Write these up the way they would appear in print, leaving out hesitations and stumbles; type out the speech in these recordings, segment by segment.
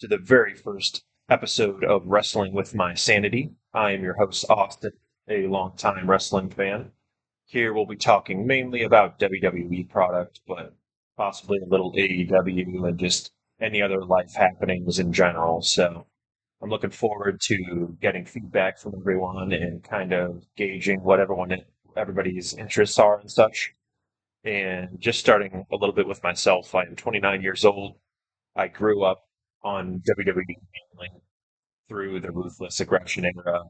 to the very first episode of Wrestling With My Sanity. I am your host, Austin, a longtime wrestling fan. Here we'll be talking mainly about WWE product, but possibly a little AEW and just any other life happenings in general. So I'm looking forward to getting feedback from everyone and kind of gauging what everybody's interests are and such. And just starting a little bit with myself, I am 29 years old. I grew up on WWE mainly through the Ruthless Aggression era.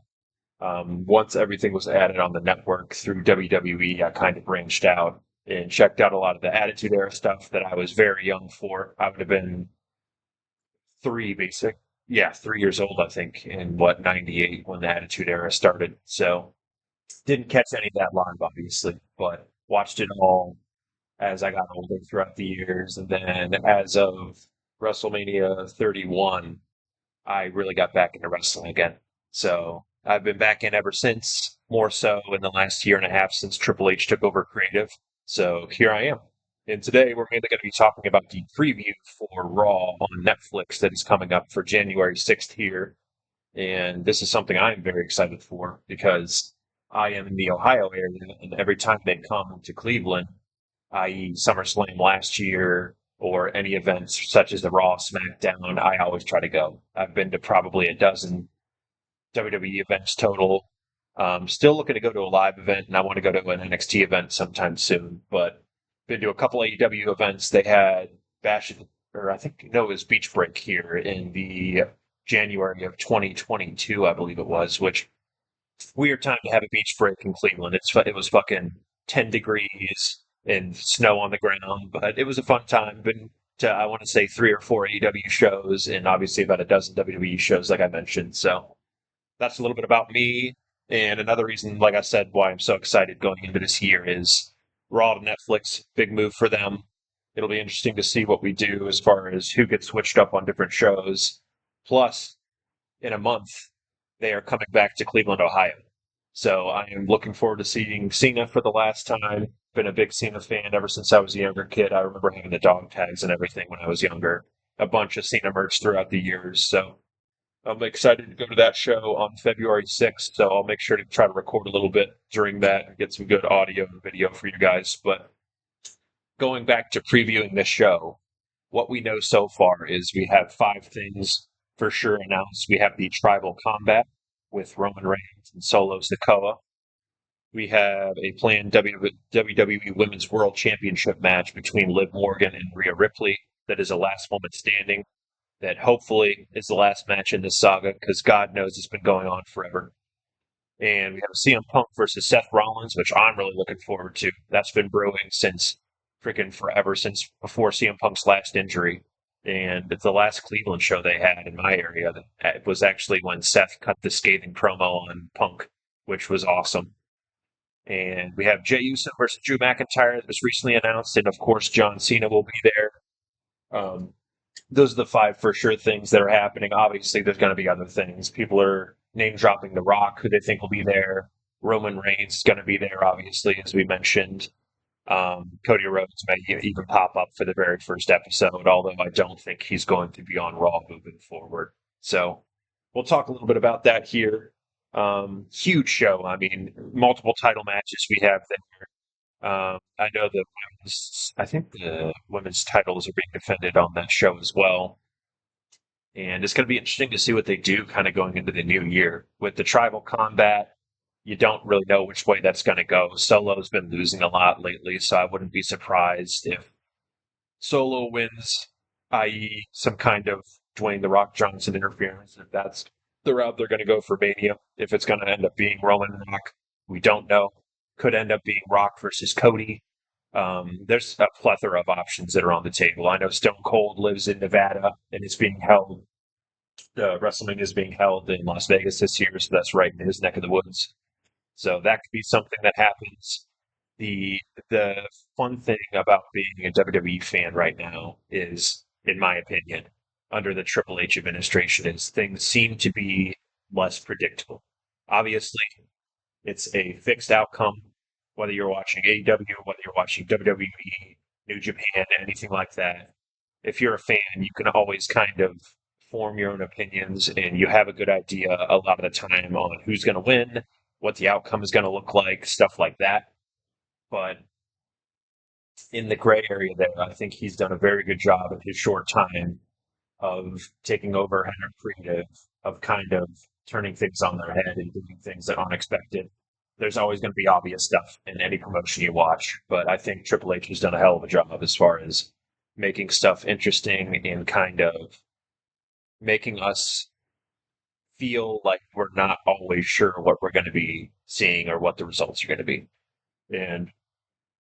Once everything was added on the network through WWE, I kind of branched out and checked out a lot of the Attitude Era stuff that I was very young for. I would have been three, basic, yeah, 3 years old, I think, in what, 98 when the Attitude Era started. So didn't catch any of that live, obviously, but watched it all as I got older throughout the years. And then as of WrestleMania 31, I really got back into wrestling again. So I've been back in ever since, more so in the last year and a half since Triple H took over creative. So here I am. And today we're mainly going to be talking about the preview for Raw on Netflix that is coming up for January 6th here. And this is something I'm very excited for because I am in the Ohio area, and every time they come to Cleveland, i.e., SummerSlam last year or any events such as the Raw, SmackDown, I always try to go. I've been to probably a dozen WWE events total. Still looking to go to a live event, and I want to go to an NXT event sometime soon. But been to a couple AEW events. They had Bash, or I think no, it was Beach Break here in the January of 2022, I believe it was. Which weird time to have a beach break in Cleveland. It was fucking 10 degrees and snow on the ground, but it was a fun time. Been to, I want to say, three or four AEW shows and obviously about a dozen WWE shows, like I mentioned. So that's a little bit about me. And another reason, like I said, why I'm so excited going into this year is Raw to Netflix, big move for them. It'll be interesting to see what we do as far as who gets switched up on different shows. Plus, in a month, they are coming back to Cleveland, Ohio. So I am looking forward to seeing Cena for the last time. Been a big Cena fan ever since I was a younger kid. I remember having the dog tags and everything when I was younger. A bunch of Cena merch throughout the years. So I'm excited to go to that show on February 6th. So I'll make sure to try to record a little bit during that and get some good audio and video for you guys. But going back to previewing this show, what we know so far is we have five things for sure announced. We have the tribal combat with Roman Reigns and Solo Sikoa. We have a planned WWE Women's World Championship match between Liv Morgan and Rhea Ripley that is a last moment standing that hopefully is the last match in this saga because God knows it's been going on forever. And we have CM Punk versus Seth Rollins, which I'm really looking forward to. That's been brewing since freaking forever, since before CM Punk's last injury. And it's the last Cleveland show they had in my area. It was actually when Seth cut the scathing promo on Punk, which was awesome. And we have Jey Uso versus Drew McIntyre that was recently announced, and of course John Cena will be there. Um, those are the five for sure things that are happening. Obviously, there's going to be other things. People are name dropping The Rock, who they think will be there. Roman Reigns is going to be there, obviously, as we mentioned. Cody Rhodes may even pop up for the very first episode, although I don't think he's going to be on Raw moving forward. So we'll talk a little bit about that here. Huge show. I mean, multiple title matches we have there. I know I think the women's titles are being defended on that show as well. And it's going to be interesting to see what they do kind of going into the new year. With the tribal combat, you don't really know which way that's going to go. Solo's been losing a lot lately, so I wouldn't be surprised if Solo wins, i.e., some kind of Dwayne The Rock Johnson interference, if that's the route they're going to go for Mania. If it's going to end up being Roman Rock, we don't know. Could end up being Rock versus Cody. There's a plethora of options that are on the table. I know Stone Cold lives in Nevada and it's being held. WrestleMania is being held in Las Vegas this year, so that's right in his neck of the woods. So that could be something that happens. The the fun thing about being a WWE fan right now is, in my opinion, under the Triple H administration, is things seem to be less predictable. Obviously, it's a fixed outcome, whether you're watching AEW, whether you're watching WWE, New Japan, anything like that. If you're a fan, you can always kind of form your own opinions and you have a good idea a lot of the time on who's going to win, what the outcome is going to look like, stuff like that. But in the gray area there, I think he's done a very good job in his short time of taking over head of creative, of kind of turning things on their head and doing things that aren't expected. There's always going to be obvious stuff in any promotion you watch, but I think Triple H has done a hell of a job as far as making stuff interesting and kind of making us feel like we're not always sure what we're going to be seeing or what the results are going to be. And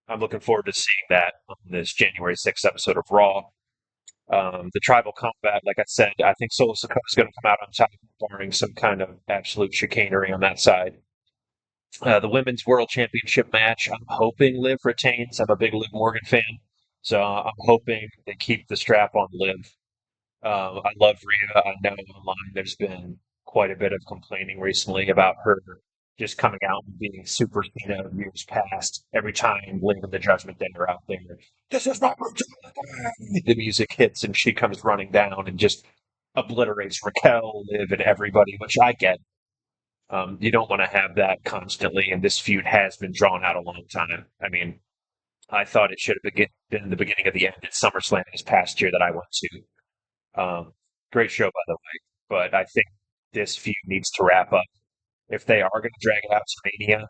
I'm looking forward to seeing that on this January 6th episode of Raw. The tribal combat, like I said, I think Solo Sikoa is going to come out on top, barring some kind of absolute chicanery on that side. The women's world championship match, I'm hoping Liv retains. I'm a big Liv Morgan fan, so I'm hoping they keep the strap on Liv. I love Rhea. I know online there's been quite a bit of complaining recently about her just coming out and being super Cena of years past. Every time Liv and the Judgment Day are out there, this is my brutality. The music hits and she comes running down and just obliterates Raquel, Liv, and everybody, which I get. You don't want to have that constantly, and this feud has been drawn out a long time. I mean, I thought it should have been the beginning of the end at SummerSlam this past year that I went to. Great show, by the way, but I think this feud needs to wrap up. If they are going to drag it out to Mania,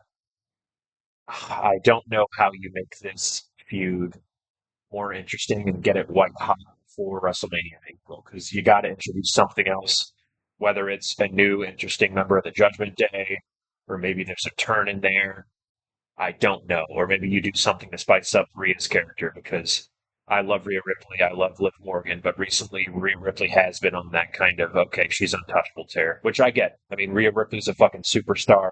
I don't know how you make this feud more interesting and get it white hot for WrestleMania in April, because you got to introduce something else, whether it's a new interesting member of the Judgment Day, or maybe there's a turn in there. I don't know. Or maybe you do something to spice up Rhea's character because I love Rhea Ripley. I love Liv Morgan, but recently Rhea Ripley has been on that kind of okay, she's untouchable tear, which I get. I mean, Rhea Ripley's a fucking superstar.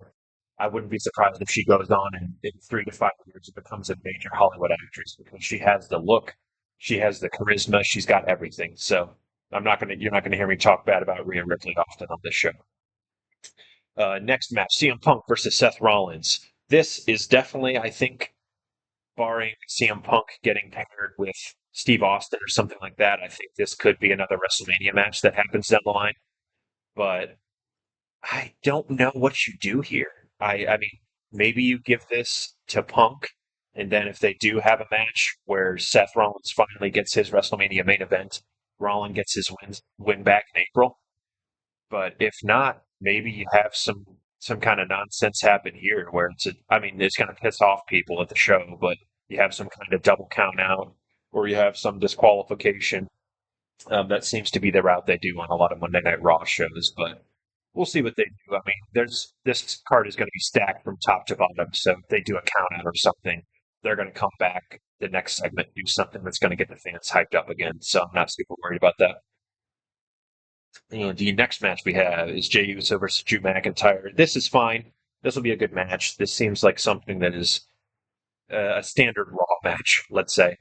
I wouldn't be surprised if she goes on and in 3 to 5 years becomes a major Hollywood actress because she has the look, she has the charisma, she's got everything. So you're not gonna hear me talk bad about Rhea Ripley often on this show. Next match, CM Punk versus Seth Rollins. This is definitely, I think, barring CM Punk getting paired with Steve Austin or something like that, I think this could be another WrestleMania match that happens down the line. But I don't know what you do here. I mean, maybe you give this to Punk, and then if they do have a match where Seth Rollins finally gets his WrestleMania main event, Rollins gets his win back in April. But if not, maybe you have some kind of nonsense happen here where I mean, it's going to piss off people at the show, but you have some kind of double count out or you have some disqualification. That seems to be the route they do on a lot of Monday Night Raw shows, but we'll see what they do. I mean, there's this card is going to be stacked from top to bottom, so if they do a count out or something, they're going to come back the next segment and do something that's going to get the fans hyped up again. So I'm not super worried about that. And the next match we have is Jey Uso versus Drew McIntyre. This is fine. This will be a good match. This seems like something that is a standard Raw match, let's say.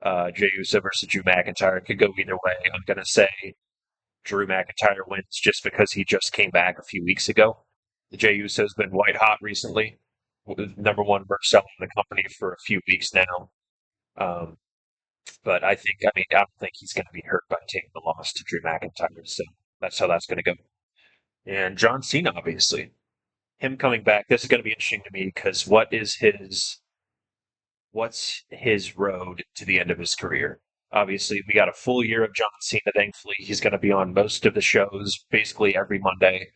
Jey Uso versus Drew McIntyre. It could go either way. I'm going to say Drew McIntyre wins just because he just came back a few weeks ago. Jey Uso's been white hot recently. Number one merch seller in the company for a few weeks now. Um, but I mean, I don't think he's going to be hurt by taking the loss to Drew McIntyre. So that's how that's going to go. And John Cena, obviously, him coming back. This is going to be interesting to me because what's his road to the end of his career? Obviously, we got a full year of John Cena. Thankfully, he's going to be on most of the shows, basically every Monday.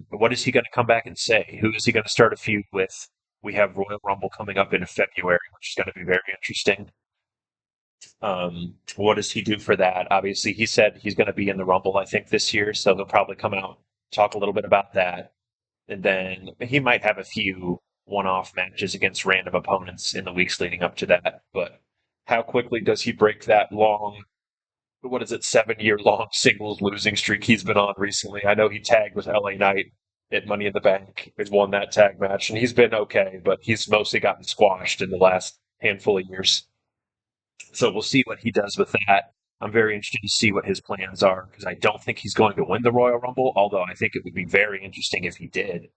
What is he going to come back and say? Who is he going to start a feud with? We have Royal Rumble coming up in February, which is going to be very interesting. What does he do for that? Obviously, he said he's going to be in the Rumble, I think, this year, so he'll probably come out, talk a little bit about that. And then he might have a few one off matches against random opponents in the weeks leading up to that. But how quickly does he break that long, what is it, 7 year long singles losing streak he's been on recently? I know he tagged with LA Knight at Money in the Bank, has won that tag match, and he's been okay, but he's mostly gotten squashed in the last handful of years. So we'll see what he does with that. I'm very interested to see what his plans are because I don't think he's going to win the Royal Rumble, although I think it would be very interesting if he did.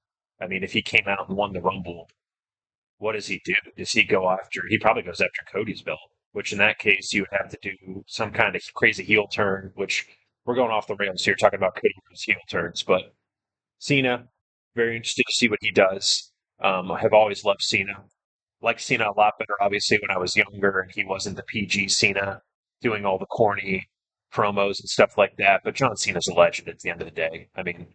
I mean, if he came out and won the Rumble, what does he do? Does he go after? He probably goes after Cody's belt, which in that case you would have to do some kind of crazy heel turn, which we're going off the rails here talking about Cody Rhodes heel turns, but Cena, very interested to see what he does. I have always loved Cena. Liked Cena a lot better, obviously, when I was younger and he wasn't the PG Cena doing all the corny promos and stuff like that. But John Cena's a legend at the end of the day. I mean,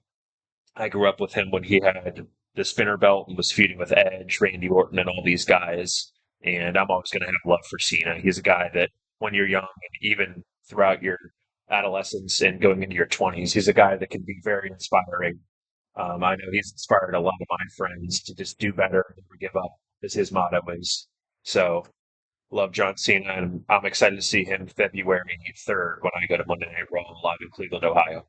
I grew up with him when he had the spinner belt and was feuding with Edge, Randy Orton, and all these guys. And I'm always going to have love for Cena. He's a guy that when you're young and even throughout your adolescence and going into your 20s, he's a guy that can be very inspiring. I know he's inspired a lot of my friends to just do better and never give up, as his motto is. So, love John Cena, and I'm excited to see him February 3rd when I go to Monday Night Raw live in Cleveland, Ohio.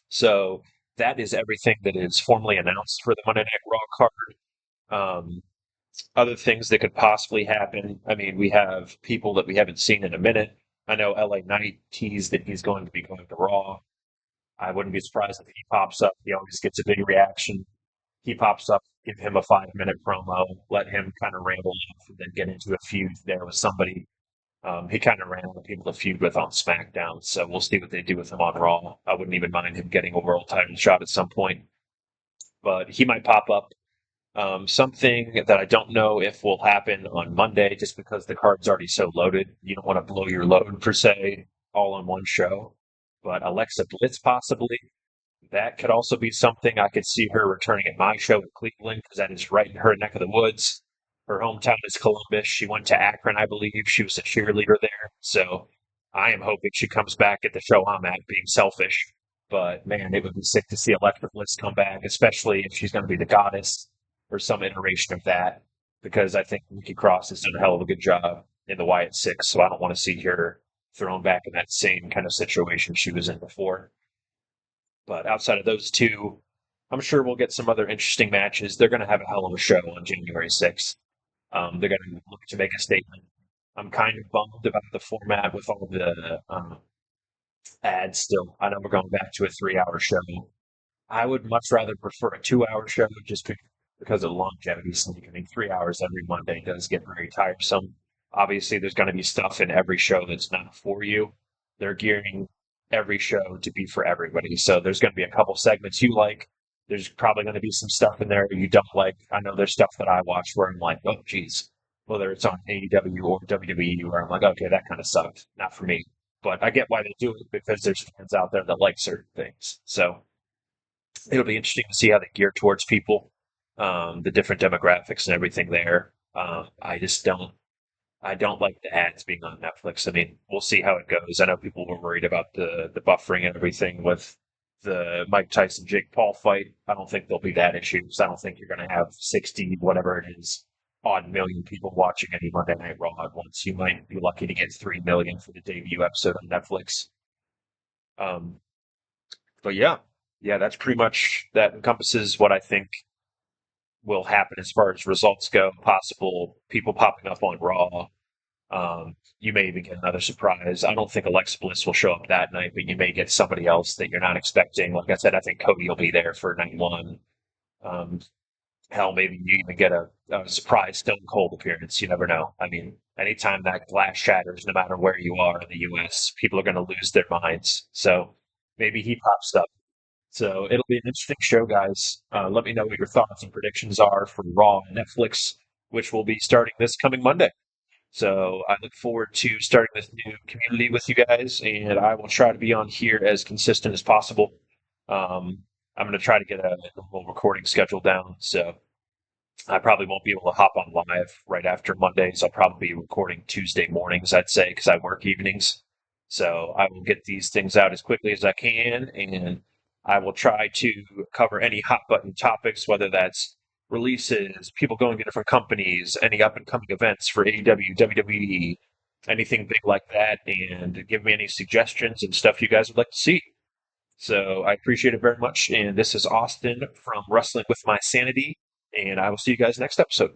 So, that is everything that is formally announced for the Monday Night Raw card. Other things that could possibly happen. I mean, we have people that we haven't seen in a minute. I know LA Knight teased that he's going to be going to Raw. I wouldn't be surprised if he pops up. He always gets a big reaction. He pops up, give him a 5 minute promo, let him kind of ramble off, and then get into a feud there with somebody. He kind of ran out of people to feud with on SmackDown, so we'll see what they do with him on Raw. I wouldn't even mind him getting a world title shot at some point, but he might pop up. Something that I don't know if will happen on Monday, just because the card's already so loaded. You don't want to blow your load per se all on one show. But Alexa Bliss possibly. That could also be something I could see her returning at my show in Cleveland because that is right in her neck of the woods. Her hometown is Columbus. She went to Akron, I believe. She was a cheerleader there. So I am hoping she comes back at the show I'm at, being selfish. But man, it would be sick to see Alexa Bliss come back, especially if she's going to be the goddess or some iteration of that. Because I think Nikki Cross has done a hell of a good job in the Wyatt Six. So I don't want to see her thrown back in that same kind of situation she was in before. But outside of those two, I'm sure we'll get some other interesting matches. They're going to have a hell of a show on January 6th. They're going to look to make a statement. I'm kind of bummed about the format with all the ads still. I know we're going back to a 3 hour show. I would much rather prefer a 2 hour show just because of longevity sake. I mean, 3 hours every Monday does get very tiresome. Obviously, there's going to be stuff in every show that's not for you. They're gearing every show to be for everybody. So there's going to be a couple segments you like. There's probably going to be some stuff in there you don't like. I know there's stuff that I watch where I'm like, oh, geez, whether it's on AEW or WWE, where I'm like, okay, that kind of sucked. Not for me. But I get why they do it because there's fans out there that like certain things. So it'll be interesting to see how they gear towards people, the different demographics and everything there. I don't like the ads being on Netflix. I mean, we'll see how it goes. I know people were worried about the buffering and everything with the Mike Tyson Jake Paul fight. I don't think there'll be that issue because I don't think you're going to have 60 whatever it is odd million people watching any Monday Night Raw at once. You might be lucky to get 3 million for the debut episode on Netflix. Um, but yeah, that's pretty much that encompasses what I think will happen as far as results go. Possible people popping up on Raw. You may even get another surprise. I don't think Alexa Bliss will show up that night, but you may get somebody else that you're not expecting. Like I said, I think Cody will be there for night one. Um, Hell, maybe you even get a surprise Stone Cold appearance. You never know. I mean, anytime that glass shatters, no matter where you are in the U.S., people are going to lose their minds. So maybe he pops up. So it'll be an interesting show, guys. Let me know what your thoughts and predictions are for Raw and Netflix, which will be starting this coming Monday. So I look forward to starting this new community with you guys, and I will try to be on here as consistent as possible. I'm going to try to get a normal recording schedule down, so I probably won't be able to hop on live right after Mondays. I'll probably be recording Tuesday mornings, I'd say, because I work evenings. So I will get these things out as quickly as I can, and I will try to cover any hot button topics, whether that's releases, people going to different companies, any up and coming events for AEW, WWE, anything big like that, and give me any suggestions and stuff you guys would like to see. So I appreciate it very much. And this is Austin from Wrestling with My Sanity, and I will see you guys next episode.